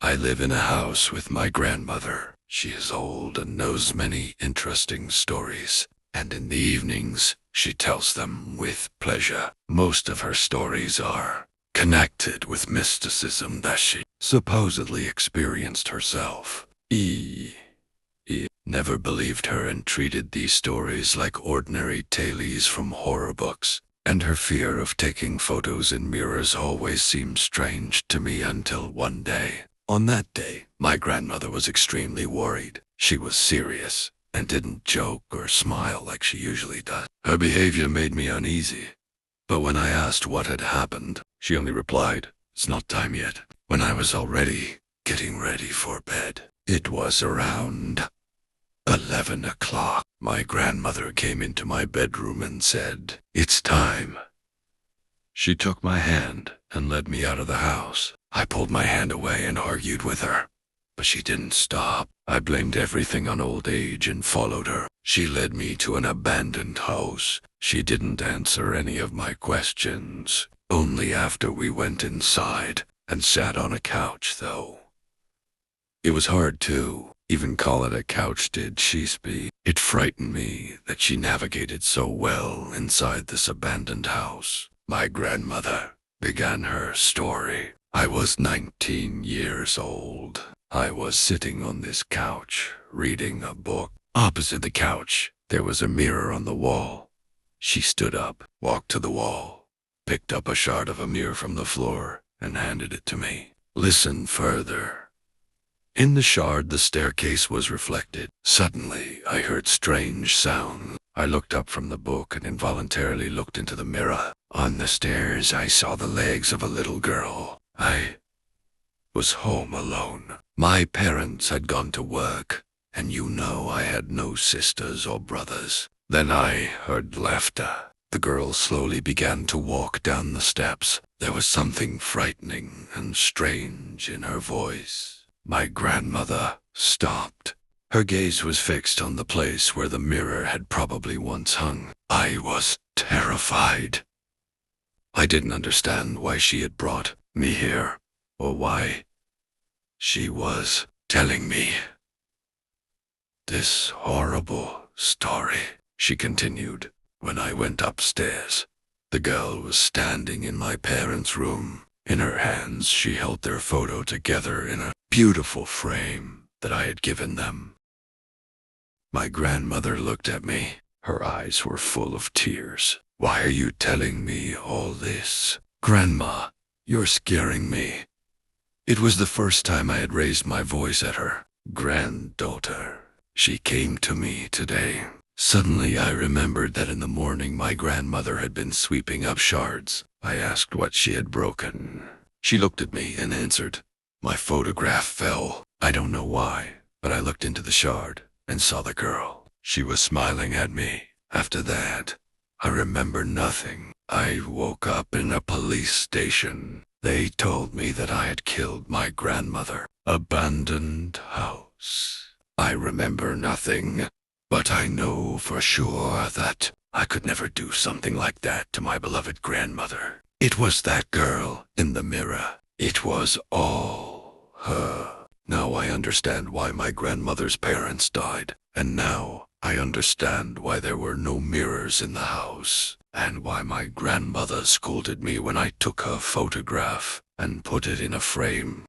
I live in a house with my grandmother. She is old and knows many interesting stories, and in the evenings, she tells them with pleasure. Most of her stories are connected with mysticism that she supposedly experienced herself. Never believed her and treated these stories like ordinary tales from horror books, and her fear of taking photos in mirrors always seemed strange to me until one day. On that day, my grandmother was extremely worried. She was serious and didn't joke or smile like she usually does. Her behavior made me uneasy, but when I asked what had happened, she only replied, "It's not time yet," when I was already getting ready for bed. It was around 11 o'clock. My grandmother came into my bedroom and said, "It's time." She took my hand and led me out of the house. I pulled my hand away and argued with her, but she didn't stop. I blamed everything on old age and followed her. She led me to an abandoned house. She didn't answer any of my questions. Only after we went inside and sat on a couch, though. It was hard to even call it a couch, did she speak? It frightened me that she navigated so well inside this abandoned house. My grandmother began her story. I was 19 years old. I was sitting on this couch, reading a book. Opposite the couch, there was a mirror on the wall. She stood up, walked to the wall, picked up a shard of a mirror from the floor, and handed it to me. Listen further. In the shard, the staircase was reflected. Suddenly, I heard strange sounds. I looked up from the book and involuntarily looked into the mirror. On the stairs, I saw the legs of a little girl. I was home alone. My parents had gone to work, and I had no sisters or brothers. Then I heard laughter. The girl slowly began to walk down the steps. There was something frightening and strange in her voice. My grandmother stopped. Her gaze was fixed on the place where the mirror had probably once hung. I was terrified. I didn't understand why she had brought me here, or why she was telling me this horrible story. She continued. When I went upstairs, the girl was standing in my parents' room. In her hands, she held their photo together in a beautiful frame that I had given them. My grandmother looked at me. Her eyes were full of tears. "Why are you telling me all this? Grandma, you're scaring me." It was the first time I had raised my voice at her granddaughter. She came to me today. Suddenly I remembered that in the morning my grandmother had been sweeping up shards. I asked what she had broken. She looked at me and answered, "My photograph fell. I don't know why, but I looked into the shard and saw the girl. She was smiling at me. After that, I remember nothing. I woke up in a police station. They told me that I had killed my grandmother. Abandoned house. I remember nothing, but I know for sure that I could never do something like that to my beloved grandmother. It was that girl in the mirror. It was all her. Now I understand why my grandmother's parents died, and now I understand why there were no mirrors in the house, and why my grandmother scolded me when I took her photograph and put it in a frame